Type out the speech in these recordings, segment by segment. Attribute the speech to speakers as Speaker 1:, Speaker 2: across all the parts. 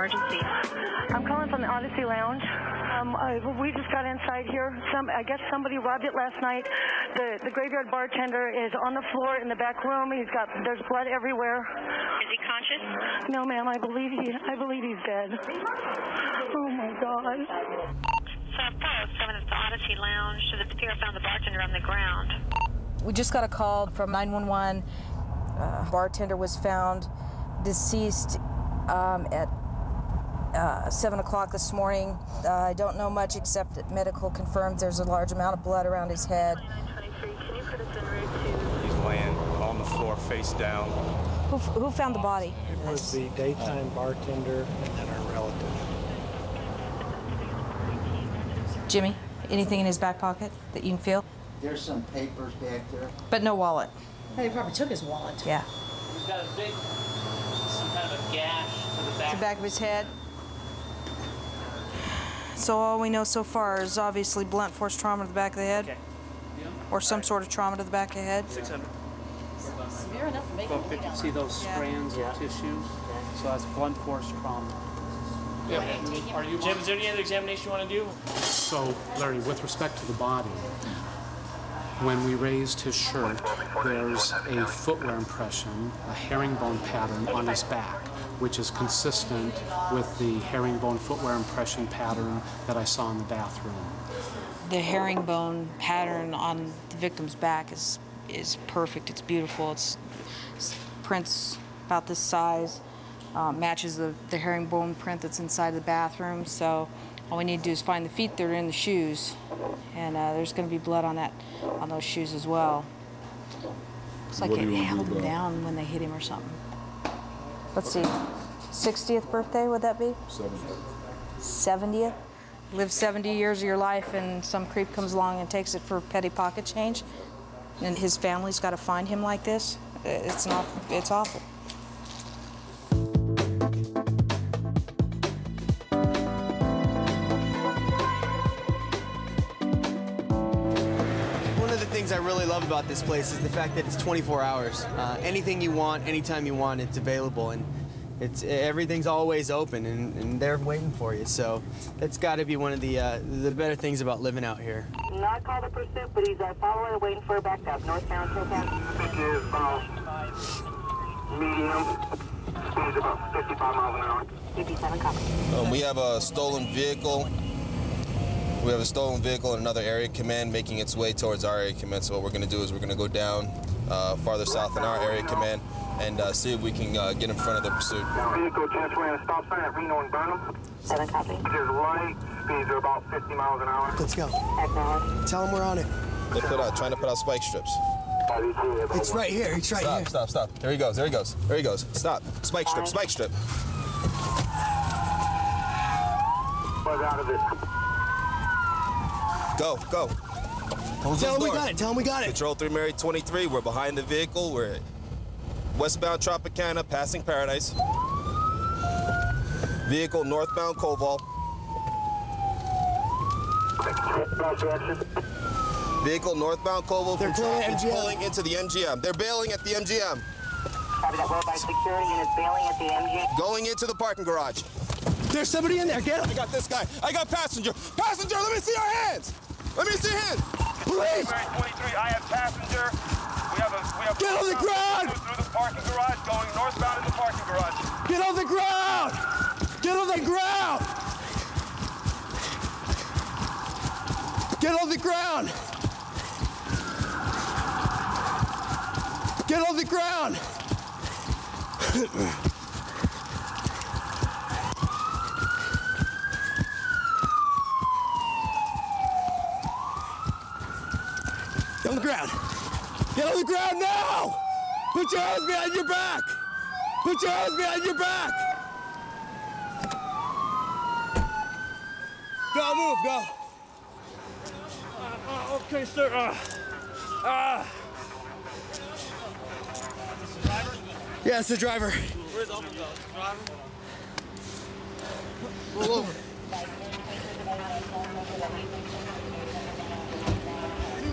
Speaker 1: emergency?
Speaker 2: I'm calling from the Odyssey Lounge. We just got inside here. I guess somebody robbed it last night. The graveyard bartender is on the floor in the back room. There's blood everywhere.
Speaker 1: Is he conscious?
Speaker 2: No, ma'am. I believe he's dead. Oh my God.
Speaker 1: So 407 at the Odyssey Lounge. So the pair found the bartender on the ground.
Speaker 3: We just got a call from 911. Bartender was found deceased at 7 o'clock this morning. I don't know much except that medical confirms there's a large amount of blood around his head.
Speaker 4: He's laying on the floor face down.
Speaker 3: Who found the body?
Speaker 5: It was the daytime bartender and then our relative.
Speaker 3: Jimmy, anything in his back pocket that you can feel?
Speaker 6: There's some papers back there.
Speaker 3: But no wallet.
Speaker 7: They probably took his wallet.
Speaker 3: Yeah.
Speaker 8: He's got a big, some kind of a gash to
Speaker 3: the back of his head. So all we know so far is obviously blunt force trauma to the back of the head. Okay. Or some sort of trauma to the back of the head.
Speaker 8: 600.
Speaker 7: Severe enough to make it.
Speaker 8: See those strands of tissue? So that's blunt force trauma.
Speaker 9: Yeah. Jim, is there any other examination you want to do?
Speaker 10: So, Larry, with respect to the body, when we raised his shirt, there's a footwear impression, a herringbone pattern on his back, which is consistent with the herringbone footwear impression pattern that I saw in the bathroom.
Speaker 3: The herringbone pattern on the victim's back is perfect. It's beautiful. It's prints about this size, matches the herringbone print that's inside the bathroom. So all we need to do is find the feet that are in the shoes, and there's going to be blood on those shoes as well. Looks like it held him down when they hit him or something. Let's see, 60th birthday, would that be? 70th? Live 70 years of your life and some creep comes along and takes it for petty pocket change, and his family's got to find him like this? It's awful.
Speaker 11: I really love about this place is the fact that it's 24 hours. Anything you want, anytime you want, it's available, and everything's always open, and they're waiting for you. So that's got to be one of the better things about living out here.
Speaker 2: Not called a pursuit, but he's following, waiting for a backup. Northbound, southbound.
Speaker 12: It is about medium. Speed about 55 miles an hour.
Speaker 2: 57 copy.
Speaker 13: We have a stolen vehicle. We have a stolen vehicle in another area command making its way towards our area command. So what we're going to do is we're going to go down farther south in our area command and see if we can get in front of the pursuit.
Speaker 12: Vehicle just ran a stop sign at Reno and Burnham.
Speaker 2: 7 copy.
Speaker 12: It is light. Speeds are about 50 miles an hour.
Speaker 11: Let's go.
Speaker 2: Acknowledge.
Speaker 11: Tell them we're on it.
Speaker 13: They're trying to put out spike strips.
Speaker 11: It's right here. It's right here.
Speaker 13: Stop. There he goes. There he goes. There he goes. Stop. Spike strip. Spike strip.
Speaker 12: Buzz out of this.
Speaker 13: Go.
Speaker 11: Tell him we got it. Tell him we got it.
Speaker 13: Patrol 3 Mary 23. We're behind the vehicle. We're westbound Tropicana, passing Paradise. Vehicle northbound Koval. Vehicle northbound Koval.
Speaker 11: They're
Speaker 13: pulling into the MGM. They're bailing at the MGM.
Speaker 2: By security units bailing at the MGM.
Speaker 13: Going into the parking garage.
Speaker 11: There's somebody in there. Get him.
Speaker 13: I got this guy. I got passenger. Passenger, let me see your hands. Let me see your hands.
Speaker 11: Please.
Speaker 12: 23, I have passenger. We have
Speaker 11: Get on the ground.
Speaker 12: Through the parking garage, going northbound in the parking garage.
Speaker 11: Get on the ground. Get on the ground. Get on the ground. Get on the ground. Get on the ground. Get on the ground now! Put your hands behind your back! Put your hands behind your back! Go, move, go.
Speaker 9: Okay, sir.
Speaker 11: Yeah, it's the driver.
Speaker 9: Where's the driver?
Speaker 11: Roll over.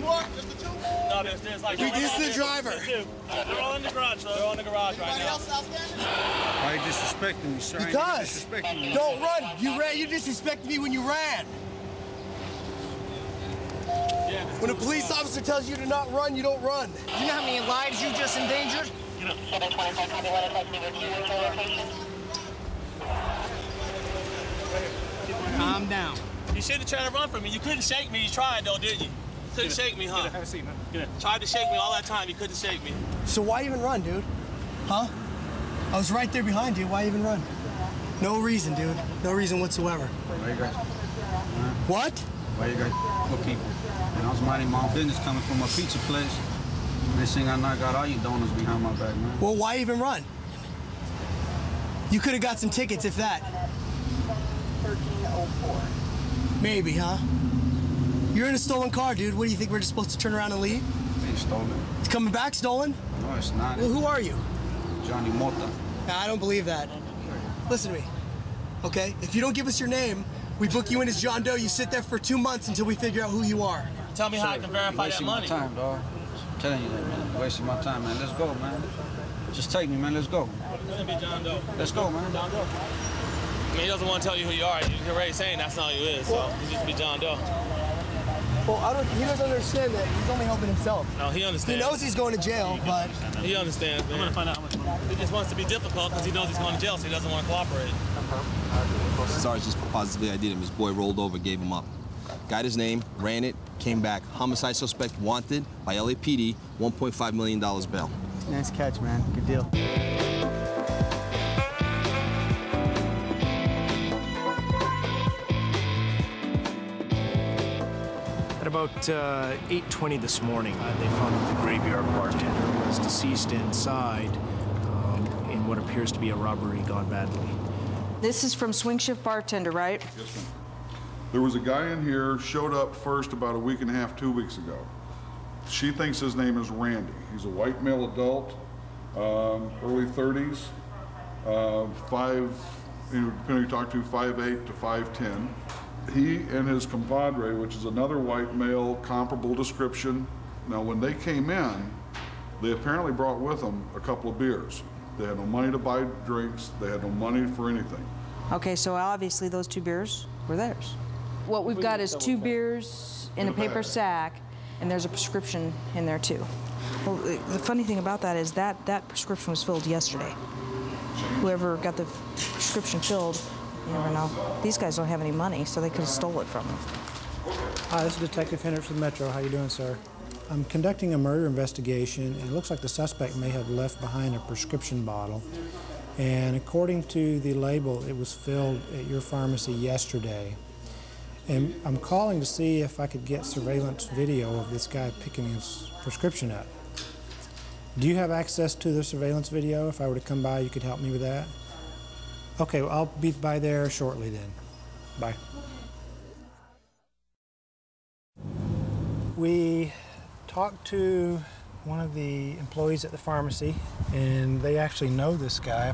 Speaker 12: What? Just the two?
Speaker 9: No, there's like...
Speaker 14: This is the driver.
Speaker 9: They're all in the garage, though. They're all in the garage right now.
Speaker 14: Why are you disrespecting me, sir?
Speaker 15: Because don't run. You ran. You disrespected me when you ran. When a police officer tells you to not run, you don't run.
Speaker 14: You know how many lives you just endangered?
Speaker 9: Get up.
Speaker 14: Calm down.
Speaker 9: You should have tried to run from me. You couldn't shake me. You tried, though, didn't you? Couldn't shake me, huh?
Speaker 8: Have a seat, man. Get in.
Speaker 9: Tried to shake me all that time. You couldn't shake me.
Speaker 15: So why even run, dude? Huh? I was right there behind you. Why even run? No reason, dude. No reason whatsoever.
Speaker 14: Why you guys?
Speaker 15: What?
Speaker 14: Why you guys good people? And I was minding my own business coming from a pizza place. Next thing I know, I got all you donuts behind my back, man.
Speaker 15: Well, why even run? You could have got some tickets, if that. 1304. Maybe, huh? You're in a stolen car, dude. What do you think, we're just supposed to turn around and leave?
Speaker 14: It's stolen.
Speaker 15: It's coming back stolen?
Speaker 14: No, it's not.
Speaker 15: Well, who are you?
Speaker 14: Johnny Mota.
Speaker 15: Nah, I don't believe that. Listen to me, okay? If you don't give us your name, we book you in as John Doe. You sit there for 2 months until we figure out who you are.
Speaker 9: Tell me how I can verify that money.
Speaker 14: Wasting my time, dog. I'm telling you that, man. Wasting my time, man. Let's go, man. Just take me, man. Let's go.
Speaker 9: Let me be John Doe.
Speaker 14: Let's go, man.
Speaker 9: John Doe. I mean, he doesn't want to tell you who you are. You're already saying that's not who he is, so you just be John Doe.
Speaker 15: Well, he doesn't understand that. He's only helping himself.
Speaker 9: No, he understands.
Speaker 15: He knows he's going to jail, but...
Speaker 9: He understands, man. I'm going to find out how much money. He just wants to be difficult because he knows he's going to jail, so he doesn't want to cooperate.
Speaker 13: Sergeant just positively ID'd him. His boy rolled over, gave him up. Got his name, ran it, came back. Homicide suspect wanted by LAPD, $1.5 million bail.
Speaker 11: Nice catch, man. Good deal.
Speaker 16: At about 8:20 this morning, they found that the graveyard bartender was deceased inside in what appears to be a robbery gone badly.
Speaker 3: This is from Swing Shift Bartender, right?
Speaker 17: Yes, ma'am. There was a guy in here, showed up first about a week and a half, 2 weeks ago. She thinks his name is Randy. He's a white male adult, early 30s, depending who you talk to, 5'8" to 5'10". He and his compadre, which is another white male, comparable description. Now, when they came in, they apparently brought with them a couple of beers. They had no money to buy drinks. They had no money for anything.
Speaker 3: Okay, so obviously those 2 beers were theirs. What we've got is 2 beers in a paper sack, and there's a prescription in there too. Well, the funny thing about that is that prescription was filled yesterday. Whoever got the prescription filled, you never know. These guys don't have any money, so they could have stole it from them.
Speaker 5: Hi, this is Detective Hendricks with Metro. How you doing, sir? I'm conducting a murder investigation, and it looks like the suspect may have left behind a prescription bottle. And according to the label, it was filled at your pharmacy yesterday. And I'm calling to see if I could get surveillance video of this guy picking his prescription up. Do you have access to the surveillance video? If I were to come by, you could help me with that? Okay, well, I'll be by there shortly then. Bye. We talked to one of the employees at the pharmacy, and they actually know this guy.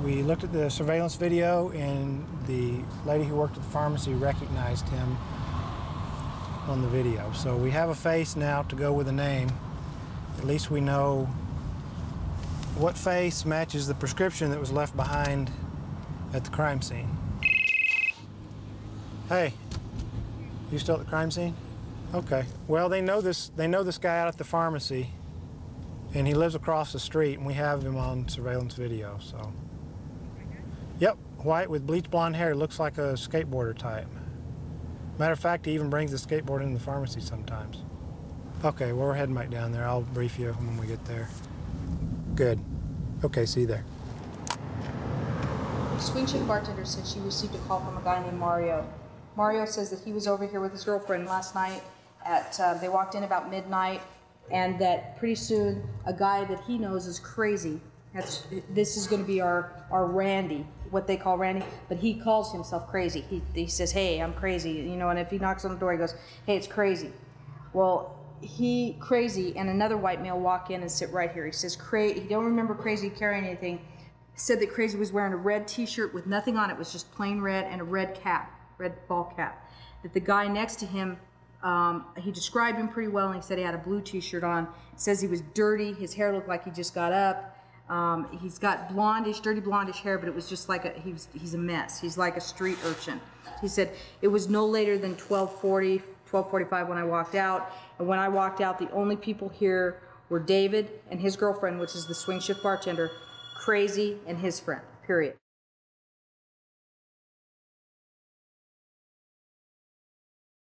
Speaker 5: We looked at the surveillance video, and the lady who worked at the pharmacy recognized him on the video. So we have a face now to go with a name. At least we know what face matches the prescription that was left behind at the crime scene. Hey, you still at the crime scene? Okay. Well, they know this guy out at the pharmacy, and he lives across the street, and we have him on surveillance video, so. Yep, white with bleach blonde hair, looks like a skateboarder type. Matter of fact, he even brings the skateboard in the pharmacy sometimes. Okay, well, we're heading back down there. I'll brief you when we get there. Good. Okay, see you there.
Speaker 3: Swing Shift Bartender said she received a call from a guy named Mario. Mario says that he was over here with his girlfriend last night they walked in about midnight, and that pretty soon a guy that he knows is crazy. This is going to be our Randy, what they call Randy, but he calls himself crazy. He says, hey, I'm crazy, you know, and if he knocks on the door, he goes, hey, it's crazy. Well, Crazy and another white male walk in and sit right here. He says, he don't remember Crazy carrying anything. He said that Crazy was wearing a red t-shirt with nothing on it, was just plain red, and a red cap, red ball cap. That the guy next to him He described him pretty well, and he said he had a blue t-shirt on. Says he was dirty. His hair looked like he just got up. He's got blondish, dirty blondish hair, but it was just like he's a mess. He's like a street urchin. He said it was no later than 12:40, 12:45 when I walked out. And when I walked out, the only people here were David and his girlfriend, which is the swing shift bartender, Crazy, and his friend, period.